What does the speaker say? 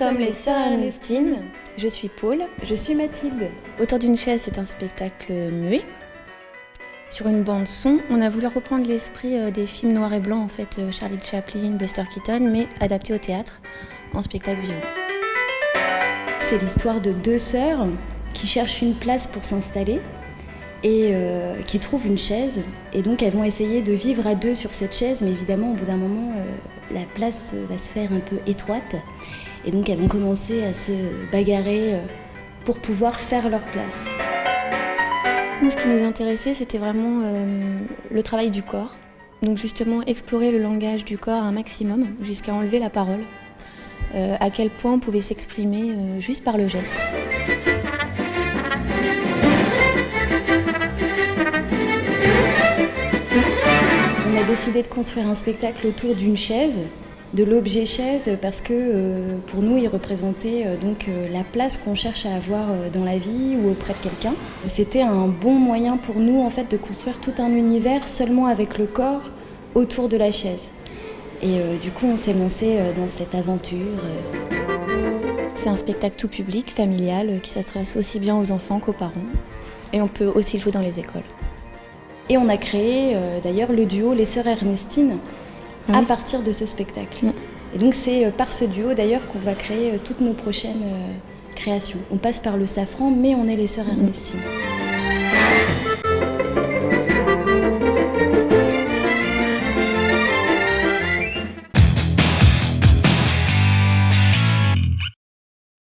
sommes les sœurs Ernestine. Je suis Paul. Je suis Mathilde. Autour d'une chaise, c'est un spectacle muet. Sur une bande son, on a voulu reprendre l'esprit des films noirs et blancs, en fait, Charlie Chaplin, Buster Keaton, mais adapté au théâtre, en spectacle vivant. C'est l'histoire de deux sœurs qui cherchent une place pour s'installer et qui trouvent une chaise. Et donc elles vont essayer de vivre à deux sur cette chaise, mais évidemment au bout d'un moment, la place va se faire un peu étroite. Et donc elles vont commencer à se bagarrer pour pouvoir faire leur place. Nous, ce qui nous intéressait, c'était vraiment le travail du corps. Donc justement, explorer le langage du corps un maximum, jusqu'à enlever la parole. À quel point on pouvait s'exprimer juste par le geste. On a décidé de construire un spectacle autour d'une chaise, de l'objet chaise, parce que pour nous, il représentait la place qu'on cherche à avoir dans la vie ou auprès de quelqu'un. C'était un bon moyen pour nous en fait, de construire tout un univers seulement avec le corps autour de la chaise. Et du coup, on s'est lancé dans cette aventure. C'est un spectacle tout public, familial, qui s'adresse aussi bien aux enfants qu'aux parents. Et on peut aussi le jouer dans les écoles. Et on a créé d'ailleurs le duo Les Sœurs Ernestine à partir de ce spectacle. Et donc c'est par ce duo d'ailleurs qu'on va créer toutes nos prochaines créations. On passe par le safran, mais on est les Sœurs Ernestine.